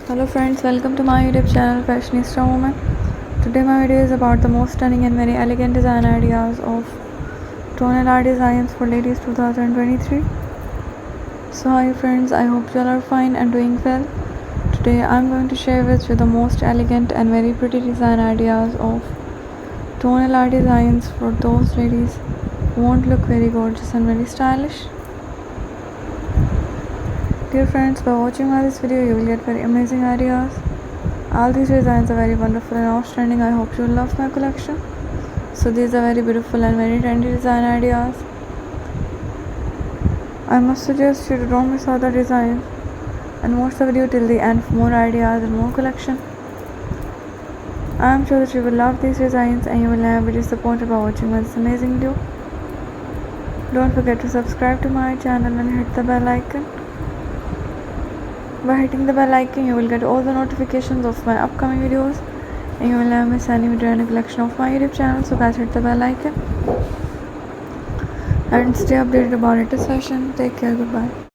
Hello friends, welcome to my YouTube channel Fashionista Woman. Today my video is about the most stunning and very elegant design ideas of tonal art designs for ladies 2023. So hi friends, I hope you all are fine and doing well. Today I'm going to share with you the most elegant and very pretty design ideas of tonal art designs for those ladies who want to look very gorgeous and very stylish. Dear friends, by watching this video you will get very amazing ideas. All these designs are very wonderful and outstanding. I hope you will love my collection. So these are very beautiful and very trendy design ideas. I must suggest you to don't miss out the designs and watch the video till the end for more ideas and more collection. I am sure that you will love these designs and you will never be disappointed by watching this amazing video. Don't forget to subscribe to my channel and hit the bell icon. By hitting the bell icon, you will get all the notifications of my upcoming videos and you will never miss any video and collection of my YouTube channel. So guys, hit the bell icon and stay updated about latest fashion. Take care, goodbye.